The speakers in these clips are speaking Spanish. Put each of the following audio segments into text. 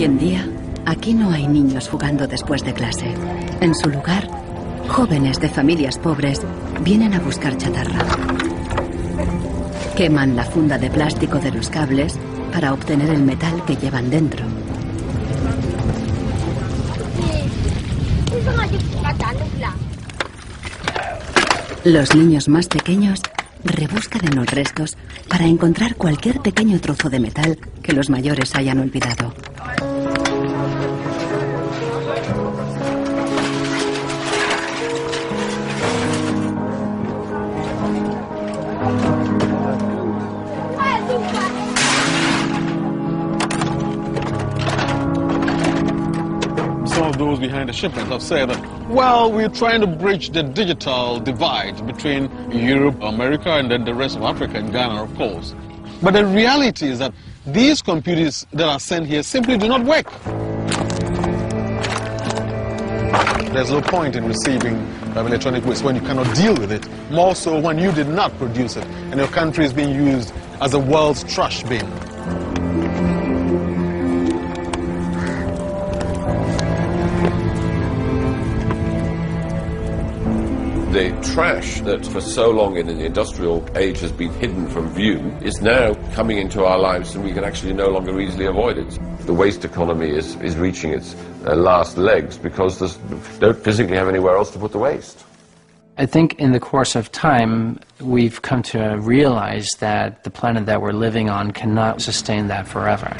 Hoy en día, aquí no hay niños jugando después de clase. En su lugar, jóvenes de familias pobres vienen a buscar chatarra. Queman la funda de plástico de los cables para obtener el metal que llevan dentro. Los niños más pequeños rebuscan en los restos para encontrar cualquier pequeño trozo de metal que los mayores hayan olvidado. Those behind the shipment have said that, well, we're trying to bridge the digital divide between Europe, America, and then the rest of Africa and Ghana, of course. But the reality is that these computers that are sent here simply do not work. There's no point in receiving electronic waste when you cannot deal with it, more so when you did not produce it and your country is being used as the world's trash bin. The trash that for so long in the industrial age has been hidden from view is now coming into our lives and we can actually no longer easily avoid it. The waste economy is reaching its last legs because they don't physically have anywhere else to put the waste. I think in the course of time we've come to realize that the planet that we're living on cannot sustain that forever.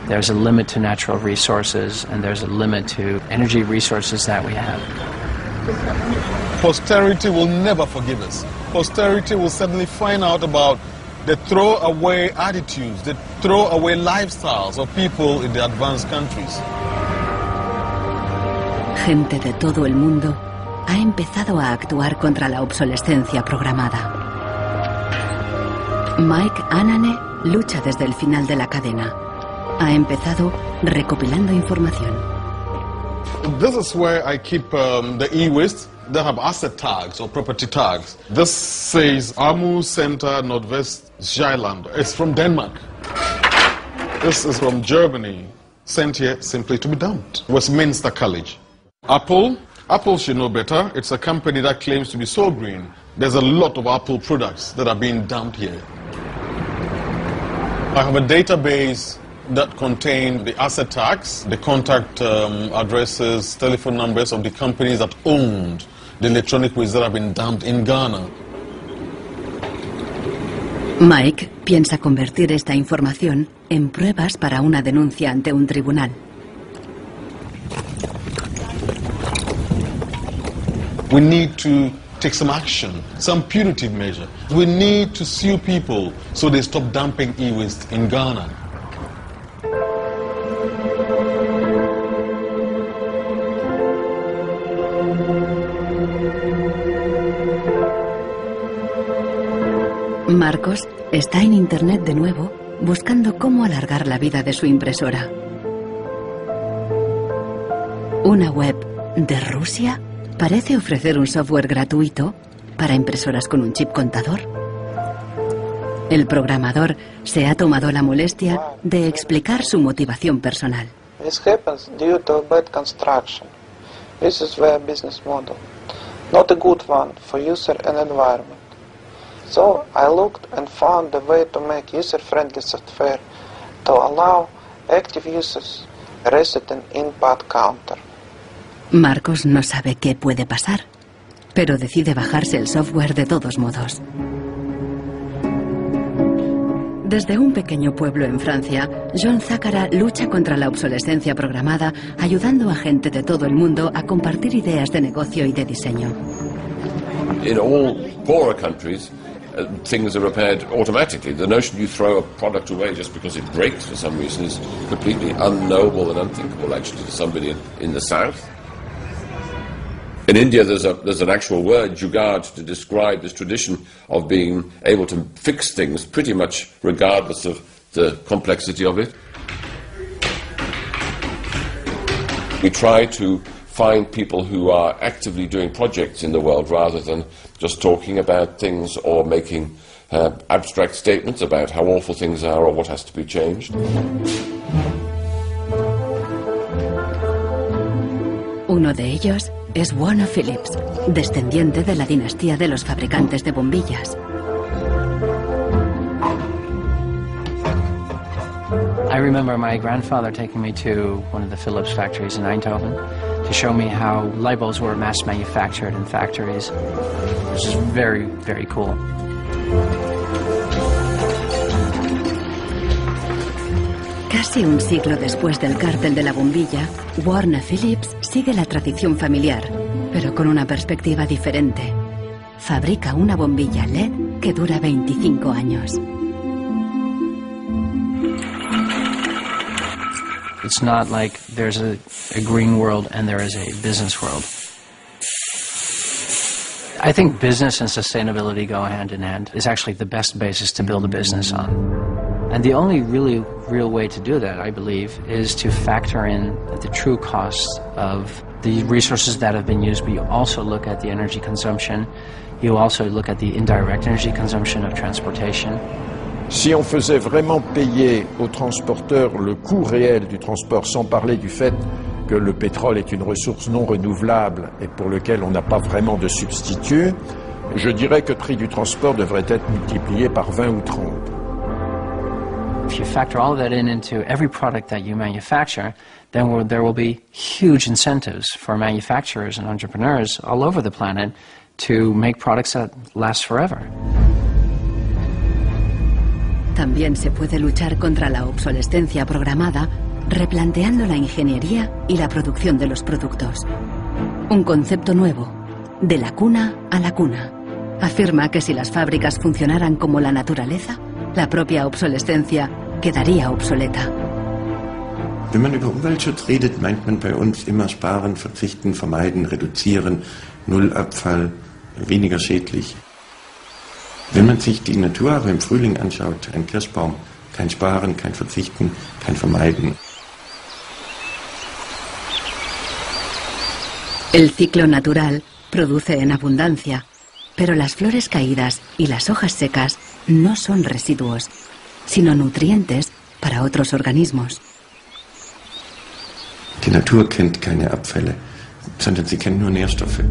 There's a limit to natural resources and there's a limit to energy resources that we have. Posterity will never forgive us. Posterity will suddenly find out about the throwaway attitudes, the throwaway lifestyles of people in the advanced countries. Gente de todo el mundo ha empezado a actuar contra la obsolescencia programada. Mike Anane lucha desde el final de la cadena. Ha empezado recopilando información. This is where I keep the e-waste. They have asset tags or property tags. This says Amu Center Nordvest Sjælland. It's from Denmark. This is from Germany. Sent here simply to be dumped. Westminster College. Apple should know better. It's a company that claims to be so green. There's a lot of Apple products that are being dumped here. I have a database that contain the asset tags, the contact addresses, telephone numbers of the companies that owned the electronic waste that have been dumped in Ghana. Mike piensa convertir esta información en pruebas para una denuncia ante un tribunal. We need to take some action, some punitive measure. We need to sue people so they stop dumping e-waste in Ghana. Marcos está en internet de nuevo buscando cómo alargar la vida de su impresora. Una web de Rusia parece ofrecer un software gratuito para impresoras con un chip contador. El programador se ha tomado la molestia de explicar su motivación personal. This happens due to a bad construction. This is their business model, not a good one for user and environment. So I looked and found a way to make user-friendly software to allow active users reset an input counter. Marcos no sabe qué puede pasar, pero decide bajarse el software de todos modos. Desde un pequeño pueblo en Francia, John Zácara lucha contra la obsolescencia programada, ayudando a gente de todo el mundo a compartir ideas de negocio y de diseño. In all poorer countries, things are repaired automatically. The notion you throw a product away just because it breaks for some reason is completely unknowable and unthinkable, actually, to somebody in the south. In India, there's an actual word, jugaad, to describe this tradition of being able to fix things pretty much regardless of the complexity of it. We try to find people who are actively doing projects in the world rather than just talking about things or making abstract statements about how awful things are or what has to be changed. Uno de ellos es Warner Phillips, descendiente de la dinastía de los fabricantes de bombillas. I remember my grandfather taking me to one of the Philips factories in Eindhoven to show me how light bulbs were mass manufactured in factories, which is very, very cool. Casi un siglo después del cártel de la bombilla, Warner Phillips sigue la tradición familiar, pero con una perspectiva diferente. Fabrica una bombilla LED que dura 25 años. It's not like there's a green world and there is a business world. I think business and sustainability go hand in hand. It's actually the best basis to build a business on. And the only really real way to do that, I believe, is to factor in the true costs of the resources that have been used, but you also look at the energy consumption. You also look at the indirect energy consumption of transportation. Si on faisait vraiment payer aux transporteurs le coût réel du transport, sans parler du fait que le pétrole est une ressource non renouvelable et pour lequel on n'a pas vraiment de substitut, je dirais que le prix du transport devrait être multiplié par 20 ou 30. If you factor all of that into every product that you manufacture, then there will be huge incentives for manufacturers and entrepreneurs all over the planet to make products that last forever. También se puede luchar contra la obsolescencia programada replanteando la ingeniería y la producción de los productos. Un concepto nuevo, de la cuna a la cuna. Afirma que si las fábricas funcionaran como la naturaleza, la propia obsolescencia quedaría obsoleta. Wenn man über Umweltschutz redet, meint man bei uns immer sparen, verzichten, vermeiden, reduzieren, Nullabfall, weniger schädlich. Wenn man sich die Natur aber im Frühling anschaut, ein Kirschbaum, kein Sparen, kein Verzichten, kein Vermeiden. El ciclo natural produce en abundancia, pero las flores caídas y las hojas secas no son residuos, sino nutrientes para otros organismos. Die Natur kennt keine Abfälle, sondern sie kennt nur Nährstoffe.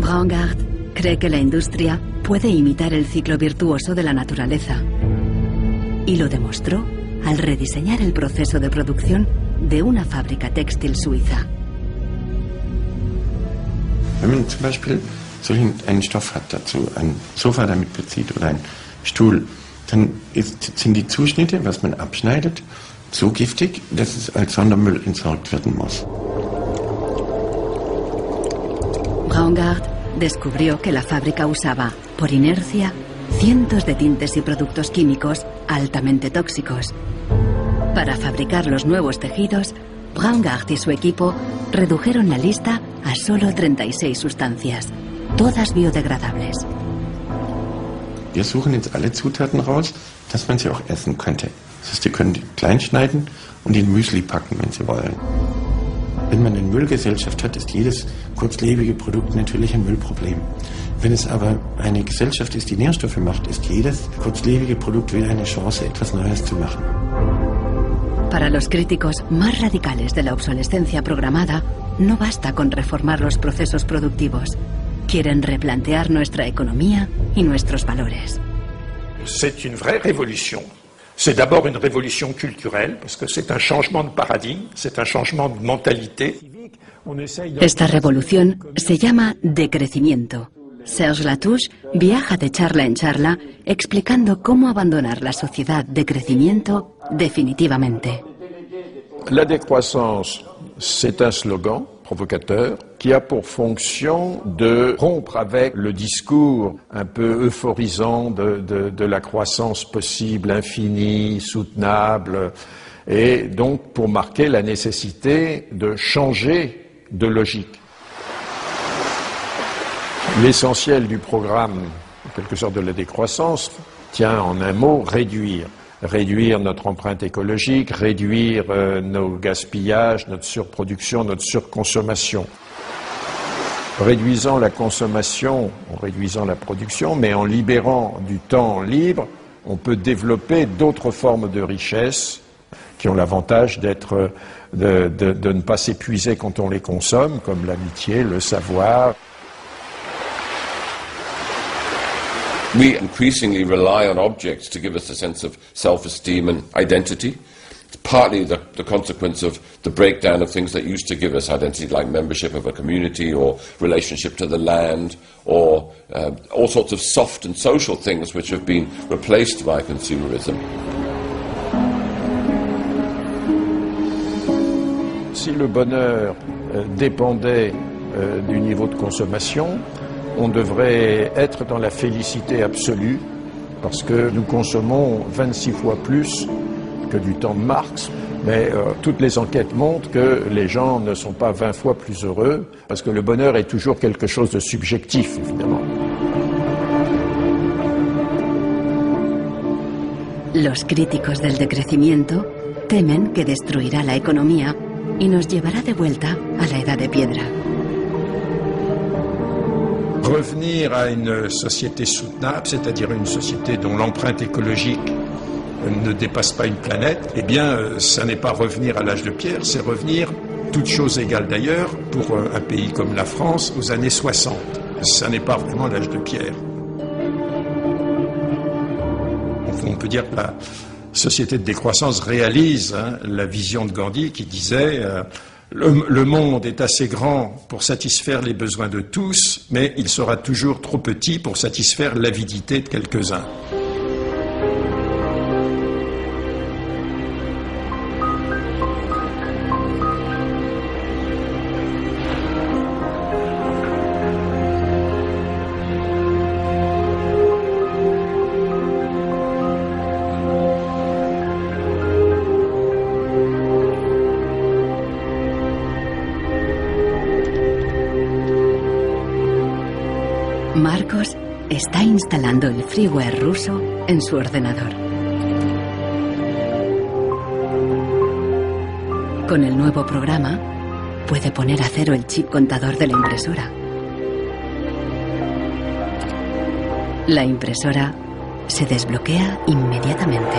Braungart cree que la industria puede imitar el ciclo virtuoso de la naturaleza. Y lo demostró al rediseñar el proceso de producción de una fábrica textil suiza. Wenn man zum Beispiel einen Stoff hat dazu, ein Sofa damit bezieht oder ein Stuhl, dann sind die Zuschnitte, was man abschneidet, so giftig, dass es als Sondermüll entsorgt werden muss. Braungart descubrió que la fábrica usaba, por inercia, cientos de tintes y productos químicos altamente tóxicos. Para fabricar los nuevos tejidos, Braungart y su equipo redujeron la lista a solo 36 sustancias, todas biodegradables. Wir suchen jetzt alle Zutaten raus, dass man sie auch essen könnte. Das heißt, Sie können die klein schneiden und in Müsli packen, wenn Sie wollen. Wenn man eine Müllgesellschaft hat, ist jedes kurzlebige Produkt natürlich ein Müllproblem. Wenn es aber eine Gesellschaft ist, die Nährstoffe macht, ist jedes kurzlebige Produkt wieder eine Chance, etwas Neues zu machen. Para los críticos más radicales de la obsolescencia programada, no basta con reformar los procesos productivos. Quieren replantear nuestra economía y nuestros valores. C'est une vraie révolution. C'est d'abord une révolution culturelle, parce que c'est un changement de paradigme, c'est un changement de mentalité. Esta revolución se llama decrecimiento. Serge Latouche viaja de charla en charla explicando cómo abandonar la sociedad de crecimiento definitivamente. La décroissance, c'est un slogan provocateur qui a pour fonction de rompre avec le discours un peu euphorisant de la croissance possible, infinie, soutenable, et donc pour marquer la nécessité de changer de logique. L'essentiel du programme, en quelque sorte de la décroissance, tient en un mot réduire. Réduire notre empreinte écologique, réduire nos gaspillages, notre surproduction, notre surconsommation. Réduisant la consommation, en réduisant la production, mais en libérant du temps libre, on peut développer d'autres formes de richesse qui ont l'avantage d'être, de ne pas s'épuiser quand on les consomme, comme l'amitié, le savoir. We increasingly rely on objects to give us a sense of self-esteem and identity. It's partly the consequence of the breakdown of things that used to give us identity, like membership of a community or relationship to the land, or all sorts of soft and social things which have been replaced by consumerism. Si le bonheur dépendait du niveau de consommation, on devrait être dans la félicité absolue, parce que nous consommons 26 fois plus que du temps de Marx, mais toutes les enquêtes montrent que les gens ne sont pas 20 fois plus heureux, parce que le bonheur est toujours quelque chose de subjectif, évidemment. Los críticos del decrecimiento temen que destruirá la economía y nos llevará de vuelta a la edad de piedra. Revenir à une société soutenable, c'est-à-dire une société dont l'empreinte écologique ne dépasse pas une planète, eh bien, ça n'est pas revenir à l'âge de pierre, c'est revenir, toutes choses égales d'ailleurs, pour un pays comme la France, aux années 60. Ça n'est pas vraiment l'âge de pierre. On peut dire que la société de décroissance réalise la vision de Gandhi qui disait le monde est assez grand pour satisfaire les besoins de tous, mais il sera toujours trop petit pour satisfaire l'avidité de quelques-uns. Marcos está instalando el freeware ruso en su ordenador. Con el nuevo programa, puede poner a cero el chip contador de la impresora. La impresora se desbloquea inmediatamente.